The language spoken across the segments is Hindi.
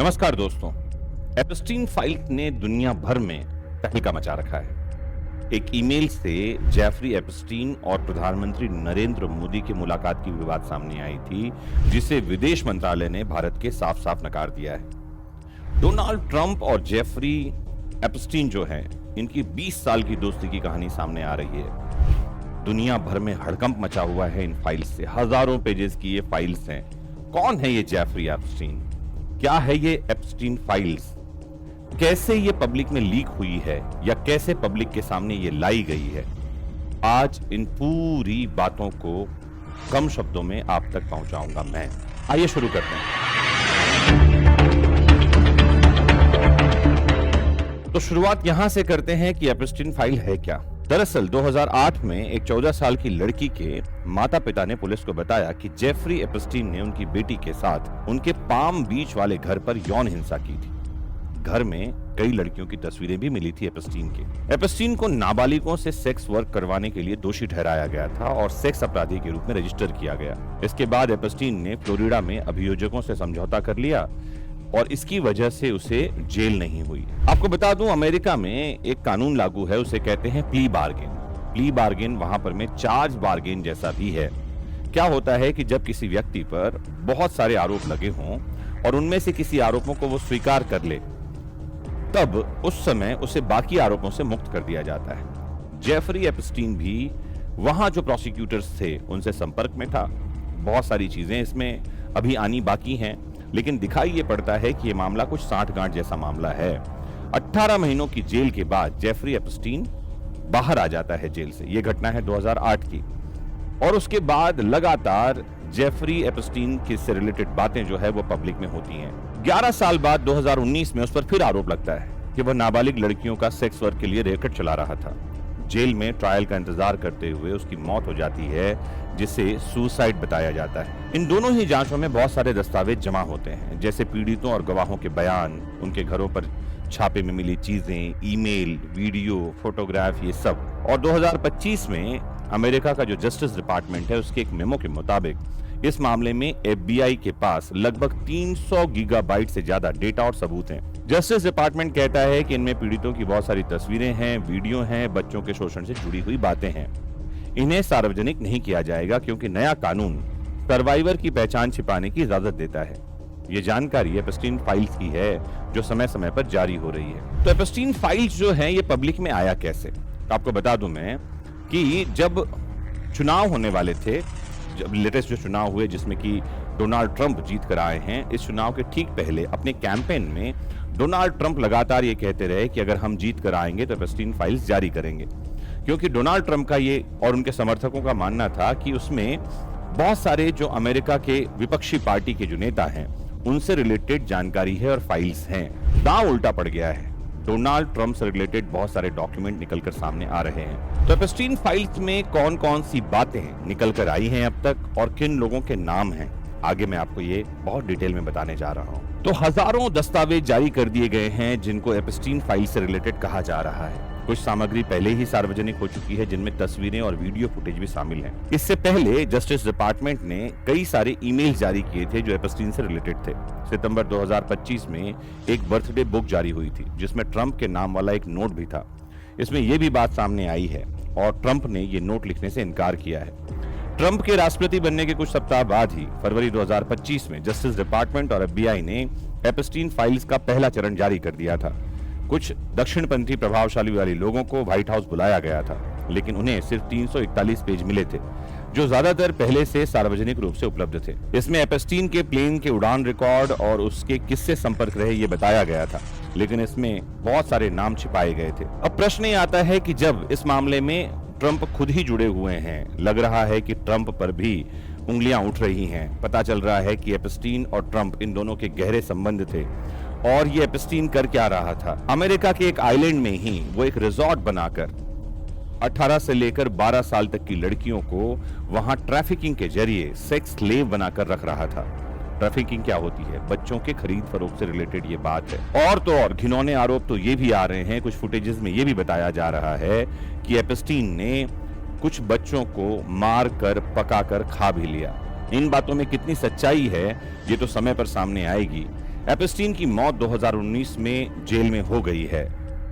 नमस्कार दोस्तों। एप्स्टीन फाइल ने दुनिया भर में तहलका मचा रखा है। एक ईमेल से जेफरी एप्स्टीन और प्रधानमंत्री नरेंद्र मोदी की मुलाकात की विवाद सामने आई थी, जिसे विदेश मंत्रालय ने भारत के साफ साफ नकार दिया है। डोनाल्ड ट्रंप और जेफरी एप्स्टीन जो है, इनकी 20 साल की दोस्ती की कहानी सामने आ रही है। दुनिया भर में हड़कंप मचा हुआ है इन फाइल्स से। हजारों पेजेस की ये फाइल्स हैं। कौन है ये जेफरी एप्स्टीन? क्या है ये एप्स्टीन फाइल्स? कैसे ये पब्लिक में लीक हुई है या कैसे पब्लिक के सामने ये लाई गई है? आज इन पूरी बातों को कम शब्दों में आप तक पहुंचाऊंगा मैं। आइए शुरू करते हैं। तो शुरुआत यहां से करते हैं कि एप्स्टीन फाइल है क्या। दरअसल 2008 में एक 14 साल की लड़की के माता पिता ने पुलिस को बताया कि जेफरी एप्स्टीन ने उनकी बेटी के साथ उनके पाम बीच वाले घर पर यौन हिंसा की थी। घर में कई लड़कियों की तस्वीरें भी मिली थी एप्स्टीन की। एप्स्टीन को नाबालिगों से सेक्स वर्क करवाने के लिए दोषी ठहराया गया था और सेक्स अपराधी के रूप में रजिस्टर किया गया। इसके बाद एप्स्टीन ने फ्लोरिडा में अभियोजकों से समझौता कर लिया और इसकी वजह से उसे जेल नहीं हुई। आपको बता दूं, अमेरिका में एक कानून लागू है, उसे कहते हैं प्ली बार्गेन। प्ली बार्गेन वहां पर में चार्ज बार्गेन जैसा भी है। क्या होता है कि जब किसी व्यक्ति पर बहुत सारे आरोप लगे हों और उनमें से किसी आरोपों को वो स्वीकार कर ले, तब उस समय उसे बाकी आरोपों से मुक्त कर दिया जाता है। जेफरी एप्स्टीन भी वहां जो प्रोसिक्यूटर्स थे उनसे संपर्क में था। बहुत सारी चीजें इसमें अभी आनी बाकी हैं, लेकिन दिखाई ये पड़ता है कि ये मामला कुछ सांठगांठ जैसा मामला है। 18 महीनों की जेल के बाद जेफरी एप्स्टीन बाहर आ जाता है जेल से। यह घटना है 2008 की। और उसके बाद लगातार जेफरी एप्स्टीन के से रिलेटेड बातें जो है वो पब्लिक में होती हैं। 11 साल बाद 2019 में उस पर फिर आरोप लगता है कि वह नाबालिग लड़कियों का सेक्स वर्क के लिए रैकेट चला रहा था। जेल में ट्रायल का इंतजार करते हुए उसकी मौत हो जाती है, जिसे सुसाइड बताया जाता है। इन दोनों ही जांचों में बहुत सारे दस्तावेज जमा होते हैं, जैसे पीड़ितों और गवाहों के बयान, उनके घरों पर छापे में मिली चीजें, ईमेल, वीडियो, फोटोग्राफ, ये सब। और 2025 में अमेरिका का जो जस्टिस डिपार्टमेंट है, उसके एक मेमो के मुताबिक इस मामले में FBI के पास लगभग 300 गीगाबाइट से ज्यादा डेटा और सबूत हैं। जस्टिस डिपार्टमेंट कहता है कि इनमें पीड़ितों की बहुत सारी तस्वीरें हैं, वीडियो हैं, बच्चों के शोषण से जुड़ी हुई बातें हैं। इन्हें सार्वजनिक नहीं किया जाएगा क्योंकि नया कानून सर्वाइवर की पहचान छिपाने की इजाजत देता है। ये जानकारी एप्स्टीन फाइल्स की है, जो समय समय पर जारी हो रही है। तो एप्स्टीन फाइल्स जो है ये पब्लिक में आया कैसे? तो आपको बता दूं मैं कि जब चुनाव होने वाले थे, जब लेटेस्ट जो चुनाव हुए जिसमें कि डोनाल्ड ट्रंप जीत कर आए हैं, इस चुनाव के ठीक पहले अपने कैंपेन में डोनाल्ड ट्रंप लगातार ये कहते रहे कि अगर हम जीत कर आएंगे तो एप्स्टीन फाइल्स जारी करेंगे, क्योंकि डोनाल्ड ट्रंप का ये और उनके समर्थकों का मानना था कि उसमें बहुत सारे जो अमेरिका के विपक्षी पार्टी के जो नेता हैं उनसे रिलेटेड जानकारी है और फाइल्स हैं। दांव उल्टा पड़ गया है। डोनाल्ड ट्रंप से रिलेटेड बहुत सारे डॉक्यूमेंट निकलकर सामने आ रहे हैं। तो एप्स्टीन फाइल्स में कौन कौन सी बातें निकलकर आई हैं अब तक और किन लोगों के नाम हैं, आगे मैं आपको ये बहुत डिटेल में बताने जा रहा हूं। तो हजारों दस्तावेज जारी कर दिए गए हैं जिनको एप्स्टीन फाइल से रिलेटेड कहा जा रहा है। कुछ सामग्री पहले ही सार्वजनिक हो चुकी है, जिनमें तस्वीरें और वीडियो फुटेज भी शामिल हैं। इससे पहले जस्टिस डिपार्टमेंट ने कई सारे ईमेल जारी किए थे जो एप्स्टीन से रिलेटेड थे। सितंबर 2025 में एक बर्थडे बुक जारी हुई थी, जिसमें ट्रंप के नाम वाला एक नोट भी था। इसमें यह भी बात सामने आई है और ट्रंप ने ये नोट लिखने से इनकार किया है। ट्रंप के राष्ट्रपति बनने के कुछ सप्ताह बाद ही फरवरी 2025 में जस्टिस डिपार्टमेंट और FBI ने एप्स्टीन फाइल्स का पहला चरण जारी कर दिया था। कुछ दक्षिणपंथी प्रभावशाली वाले लोगों को व्हाइट हाउस बुलाया गया था, लेकिन उन्हें सिर्फ 341 पेज मिले थे, जो ज्यादातर पहले से सार्वजनिक रूप से उपलब्ध थे। इसमें एप्स्टीन के प्लेन के उड़ान रिकॉर्ड और उसके किससे संपर्क रहे ये बताया गया था, लेकिन इसमें बहुत सारे नाम छिपाए गए थे। अब प्रश्न ये आता है कि जब इस मामले में ट्रंप खुद ही जुड़े हुए हैं, लग रहा है कि ट्रंप पर भी उंगलियां उठ रही हैं। पता चल रहा है कि एप्स्टीन और ट्रंप, इन दोनों के गहरे संबंध थे। और ये एप्स्टीन कर क्या रहा था? अमेरिका के एक आइलैंड में ही वो एक रिजॉर्ट बनाकर 18 से लेकर 12 साल तक की लड़कियों को वहां ट्रैफिकिंग के जरिए सेक्स स्लेव बनाकर रख रहा था। ट्रैफिकिंग क्या होती है? बच्चों के खरीद फरोख्त से रिलेटेड ये बात है। और तो और घिनौने आरोप तो ये भी आ रहे हैं, कुछ फुटेजेस में ये भी बताया जा रहा है कि एप्स्टीन ने कुछ बच्चों को मार कर पका कर खा भी लिया। इन बातों में कितनी सच्चाई है ये तो समय पर सामने आएगी, एपस्टीन की मौत 2019 में जेल में हो गई है।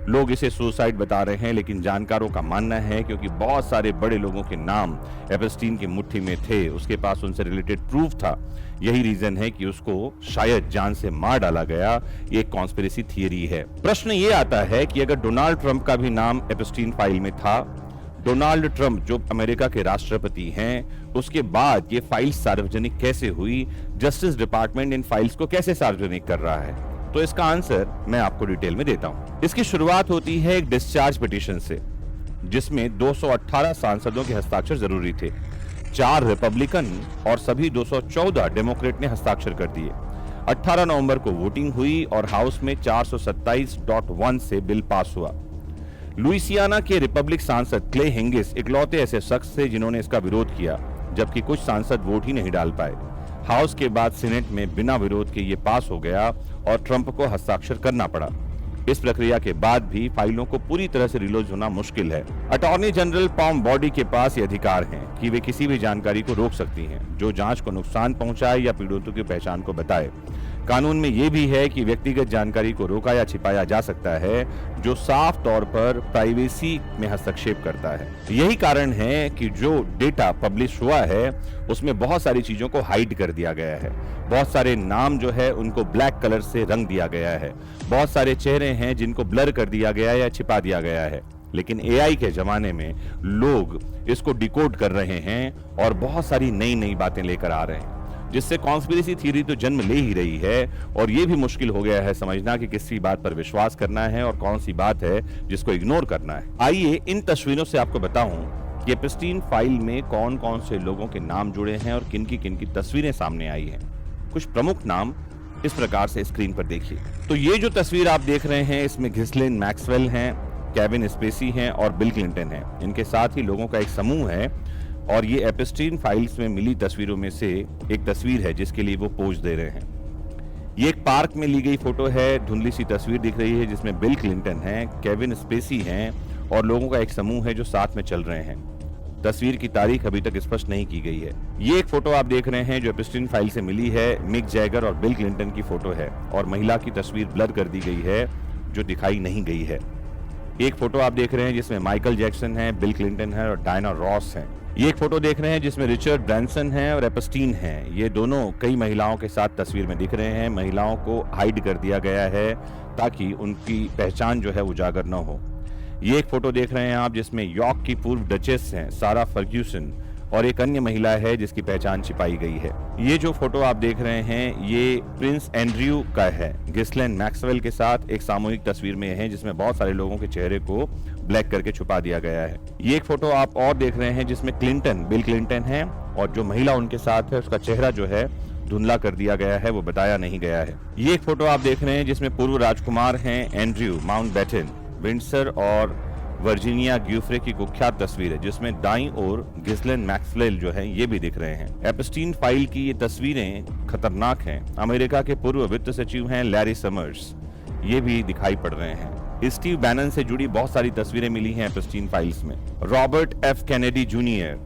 लोग इसे सुसाइड बता रहे हैं, लेकिन जानकारों का मानना है क्योंकि बहुत सारे बड़े लोगों के नाम एपस्टीन की मुट्ठी में थे, उसके पास उनसे रिलेटेड प्रूफ था, यही रीजन है कि उसको शायद जान से मार डाला गया। ये एक कॉन्स्पिरेसी थियरी है। प्रश्न ये आता है कि अगर डोनाल्ड ट्रंप का भी नाम एपस्टीन फाइल में था, डोनाल्ड ट्रंप जो अमेरिका के राष्ट्रपति हैं, उसके बाद ये फाइल सार्वजनिक कैसे हुई? जस्टिस डिपार्टमेंट इन फाइल्स को कैसे सार्वजनिक कर रहा है? तो इसका आंसर मैं आपको डिटेल में देता हूं। इसकी शुरुआत होती है एक डिस्चार्ज पिटीशन से, जिसमें 218 सांसदों के हस्ताक्षर जरूरी थे। 4 रिपब्लिकन और सभी 214 डेमोक्रेट ने हस्ताक्षर कर दिए। 18 नवंबर को वोटिंग हुई और हाउस में 427.1 से बिल पास हुआ। लुइसियाना के रिपब्लिक सांसद क्ले हिंगिस इकलौते ऐसे शख्स थे जिन्होंने इसका विरोध किया, जबकि कुछ सांसद वोट ही नहीं डाल पाए। हाउस के बाद सीनेट में बिना विरोध के ये पास हो गया और ट्रंप को हस्ताक्षर करना पड़ा। इस प्रक्रिया के बाद भी फाइलों को पूरी तरह से रिलीज होना मुश्किल है। अटॉर्नी जनरल पॉम बॉडी के पास ये अधिकार है कि वे किसी भी जानकारी को रोक सकती हैं जो जांच को नुकसान पहुंचाए या पीड़ितों की पहचान को बताए। कानून में यह भी है कि व्यक्तिगत जानकारी को रोका या छिपाया जा सकता है जो साफ तौर पर प्राइवेसी में हस्तक्षेप करता है। यही कारण है कि जो डेटा पब्लिश हुआ है उसमें बहुत सारी चीजों को हाइड कर दिया गया है। बहुत सारे नाम जो है उनको ब्लैक कलर से रंग दिया गया है। बहुत सारे चेहरे हैं जिनको ब्लर कर दिया गया है या छिपा दिया गया है। लेकिन एआई के जमाने में लोग इसको डिकोड कर रहे हैं और बहुत सारी नई नई बातें लेकर आ रहे हैं, जिससे कॉन्स्पिरेसी थ्योरी तो जन्म ले ही रही है। और ये भी मुश्किल हो गया है समझना कि किसी बात पर विश्वास करना है और कौन सी बात है जिसको इग्नोर करना है। आइए इन तस्वीरों से आपको बताऊं कि एपस्टीन फाइल में कौन कौन से लोगों के नाम जुड़े हैं और किन की तस्वीरें सामने आई हैं। कुछ प्रमुख नाम इस प्रकार से स्क्रीन पर देखिए। तो ये जो तस्वीर आप देख रहे हैं, इसमें घिस्लिन मैक्सवेल हैं, केविन स्पेसी हैं और बिल क्लिंटन हैं। इनके साथ ही लोगों का एक समूह है और ये एपस्टीन फाइल्स में मिली तस्वीरों में से एक तस्वीर है जिसके लिए वो पोज दे रहे हैं। ये एक पार्क में ली गई फोटो है, धुंधली सी तस्वीर दिख रही है जिसमें बिल क्लिंटन हैं, केविन स्पेसी हैं और लोगों का एक समूह है जो साथ में चल रहे हैं। तस्वीर की तारीख अभी तक स्पष्ट नहीं की गई है। ये एक फोटो आप देख रहे हैं जो एपस्टीन फाइल से मिली है, मिक जैगर और बिल क्लिंटन की फोटो है और महिला की तस्वीर ब्लर कर दी गई है जो दिखाई नहीं गई है। एक फोटो आप देख रहे हैं जिसमें माइकल जैक्सन है, बिल क्लिंटन है और डायना रॉस हैं। ये एक फोटो देख रहे हैं जिसमें रिचर्ड ब्रैंसन है और एपस्टीन है। ये दोनों कई महिलाओं के साथ तस्वीर में दिख रहे हैं। महिलाओं को हाइड कर दिया गया है ताकि उनकी पहचान जो है उजागर न हो। ये एक फोटो देख रहे हैं आप जिसमें यॉर्क की पूर्व डचेस हैं सारा फर्ग्यूसन और एक अन्य महिला है जिसकी पहचान छिपाई गई है। ये जो फोटो आप देख रहे हैं ये प्रिंस एंड्रयू का है, घिस्लिन मैक्सवेल के साथ एक सामूहिक तस्वीर में है जिसमें बहुत सारे लोगों के चेहरे को ब्लैक करके छुपा दिया गया है। ये एक फोटो आप और देख रहे हैं जिसमें क्लिंटन, बिल क्लिंटन है और जो महिला उनके साथ है उसका चेहरा जो है धुंधला कर दिया गया है, वो बताया नहीं गया है। ये एक फोटो आप देख रहे हैं जिसमें पूर्व राजकुमार हैं एंड्रयू माउंटबेटन, विंडसर और वर्जीनिया ग्यूफ्रे की कुख्यात तस्वीर है जिसमें दाईं ओर घिस्लिन मैक्सवेल जो है ये भी दिख रहे हैं। एपस्टीन फाइल की ये तस्वीरें खतरनाक हैं। अमेरिका के पूर्व वित्त सचिव हैं लैरी समर्स, ये भी दिखाई पड़ रहे हैं। स्टीव बैनन से जुड़ी बहुत सारी तस्वीरें मिली हैं एपस्टीन फाइल्स में। रॉबर्ट एफ कैनेडी जूनियर,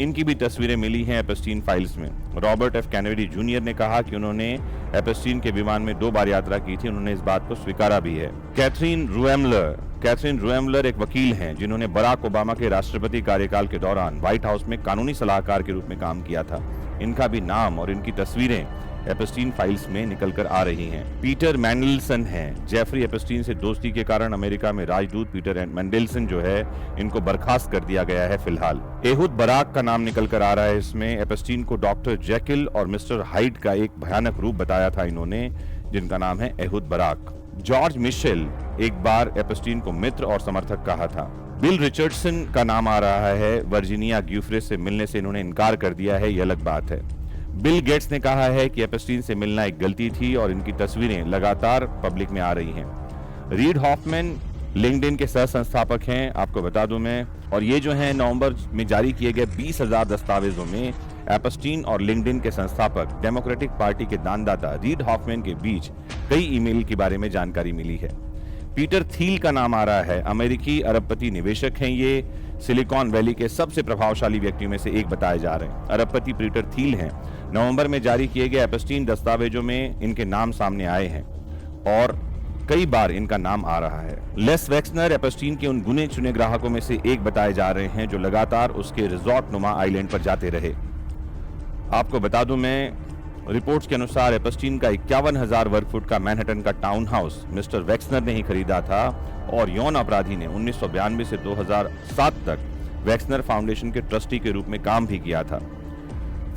इनकी भी तस्वीरें मिली हैं एपस्टीन फाइल्स में। रॉबर्ट एफ कैनेडी जूनियर ने कहा कि उन्होंने एपस्टीन के विमान में 2 बार यात्रा की थी, उन्होंने इस बात को स्वीकारा भी है। कैथरीन रुएमलर एक वकील हैं जिन्होंने बराक ओबामा के राष्ट्रपति कार्यकाल के दौरान व्हाइट हाउस में कानूनी सलाहकार के रूप में काम किया था। इनका भी नाम और इनकी तस्वीरें एपस्टीन फाइल्स में निकलकर आ रही हैं। पीटर मैंडेलसन हैं, जेफरी एपस्टीन से दोस्ती के कारण अमेरिका में राजदूत पीटर मैंडेलसन जो है इनको बर्खास्त कर दिया गया है फिलहाल। एहुद बराक का नाम निकल कर आ रहा है इसमें। एपस्टीन को डॉक्टर जैकिल और मिस्टर हाइड का एक भयानक रूप बताया था इन्होंने, जिनका नाम है एहुद बराक। जॉर्ज मिशेल एक बार एपस्टीन को मित्र और समर्थक कहा था। बिल रिचर्डसन का नाम आ रहा है, वर्जीनिया ग्यूफ्रे से मिलने से इन्होंने इनकार कर दिया है, यह अलग बात है। बिल गेट्स ने कहा है कि एपस्टीन से मिलना एक गलती थी और इनकी तस्वीरें लगातार पब्लिक में आ रही हैं। रीड हॉफमैन लिंक्डइन के सह संस्थापक हैं, आपको बता दूं मैं, और ये जो है नवंबर में जारी किए गए 20,000 दस्तावेजों में एपस्टीन और लिंक्डइन के संस्थापक डेमोक्रेटिक पार्टी के दानदाता रीड हॉफमैन के बीच कई ईमेल के बारे में जानकारी मिली है। पीटर थील का नाम आ रहा है, अमेरिकी अरबपति निवेशक हैं ये, सिलिकॉन वैली के सबसे प्रभावशाली व्यक्तियों में से एक बताए जा रहे हैं। अरबपति पीटर थील हैं। नवंबर में जारी किए गए एपस्टीन दस्तावेजों में इनके नाम सामने आए हैं और कई बार इनका नाम आ रहा है। लेस वेक्सनर एपस्टीन के उन गुने चुने ग्राहकों में से एक बताए जा रहे हैं जो लगातार उसके रिजॉर्ट नुमा आइलैंड पर जाते रहे। आपको बता दूं, मैं रिपोर्ट्स के अनुसार एपस्टीन का 51,000 वर्ग फुट का मैनहट्टन का टाउन हाउस मिस्टर वेक्सनर ने ही खरीदा था और यौन अपराधी ने 1992 से 2007 तक वेक्सनर फाउंडेशन के ट्रस्टी के रूप में काम भी किया था।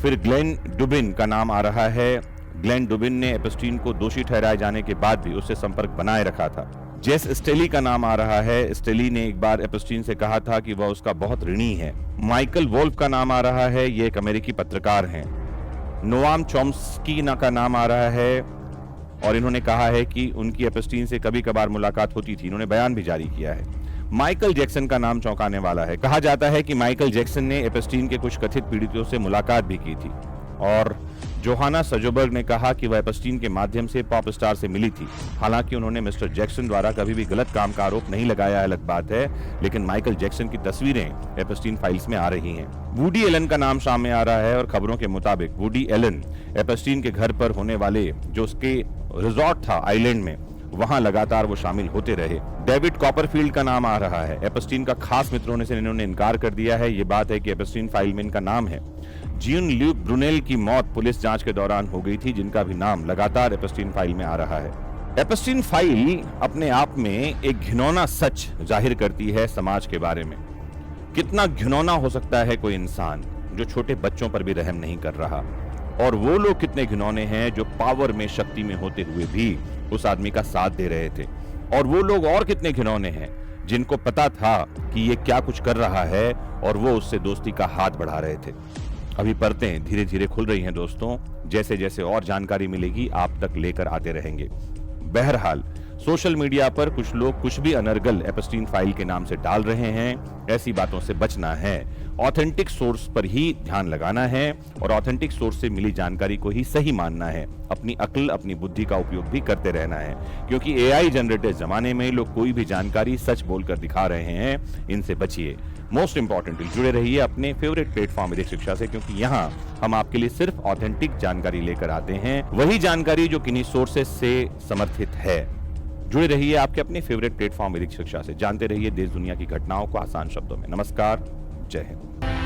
फिर ग्लेन डुबिन का नाम आ रहा है। ग्लेन डुबिन ने एपस्टीन को दोषी ठहराए जाने के बाद भी उससे संपर्क बनाए रखा था। जेस स्टेली का नाम आ रहा है। स्टेली ने एक बार एपस्टीन से कहा था कि वह उसका बहुत ऋणी है। माइकल वोल्फ का नाम आ रहा है। ये एक अमेरिकी पत्रकार हैं। नोआम चॉम्स्की का नाम आ रहा है और इन्होंने कहा है कि उनकी एपस्टीन से कभी कभार मुलाकात होती थी। इन्होंने बयान भी जारी किया है। माइकल जैक्सन का नाम चौंकाने वाला है। कहा जाता है कि माइकल जैक्सन ने एपस्टीन के कुछ कथित पीड़ितों से मुलाकात भी की थी और जोहाना सजोबर्ग ने कहा कि वह एपस्टीन के माध्यम से पॉप स्टार से मिली थी। हालांकि उन्होंने मिस्टर जैक्सन द्वारा कभी भी गलत काम का आरोप नहीं लगाया, अलग बात है, लेकिन माइकल जैक्सन की तस्वीरें एपस्टीन फाइल्स में आ रही हैं। वुडी एलन का नाम सामने आ रहा है और खबरों के मुताबिक वुडी एलन एपस्टीन के घर पर होने वाले जो उसके रिजॉर्ट था आइलैंड में, वहां लगातार वो शामिल होते रहे। डेविड कॉपरफील्ड का नाम आ रहा है। एपस्टीन का खास मित्र होने से इन्होंने इनकार कर दिया है। ये बात है कि एपस्टीन फाइल में इनका नाम है। जीन ल्यूक ब्रुनेल की मौत पुलिस जांच के दौरान हो गई थी, जिनका भी नाम लगातार एपस्टीन फाइल में आ रहा है। एपस्टीन फाइल अपने आप में एक घिनौना सच जाहिर करती है समाज के बारे में। कितना घिनौना हो सकता है कोई इंसान जो छोटे बच्चों पर भी रहम नहीं कर रहा, और वो लोग कितने घिनौने हैं जो पावर में, शक्ति में होते हुए भी उस आदमी का साथ दे रहे थे, और वो लोग और कितने घिनौने हैं जिनको पता था कि ये क्या कुछ कर रहा है और वो उससे दोस्ती का हाथ बढ़ा रहे थे। अभी परतें धीरे धीरे खुल रही हैं दोस्तों। जैसे जैसे और जानकारी मिलेगी आप तक लेकर आते रहेंगे। बहरहाल सोशल मीडिया पर कुछ लोग कुछ भी अनर्गल एपस्टीन फाइल के नाम से डाल रहे हैं। ऐसी बातों से बचना है। ऑथेंटिक सोर्स पर ही ध्यान लगाना है और ऑथेंटिक सोर्स से मिली जानकारी को ही सही मानना है। अपनी अक्ल, अपनी बुद्धि का उपयोग भी करते रहना है, क्योंकि एआई जनरेटेड जमाने में लोग कोई भी जानकारी सच बोलकर दिखा रहे हैं। इनसे बचिए। मोस्ट इंपॉर्टेंटली जुड़े रहिए अपने फेवरेट प्लेटफॉर्म विदेश शिक्षा से, क्योंकि यहाँ हम आपके लिए सिर्फ ऑथेंटिक जानकारी लेकर आते हैं, वही जानकारी जो किन्हीं सोर्सेस से समर्थित है। जुड़े रहिए आपके अपने फेवरेट प्लेटफॉर्म विदेश शिक्षा से। जानते रहिए देश दुनिया की घटनाओं को आसान शब्दों में। नमस्कार, जय हिंद।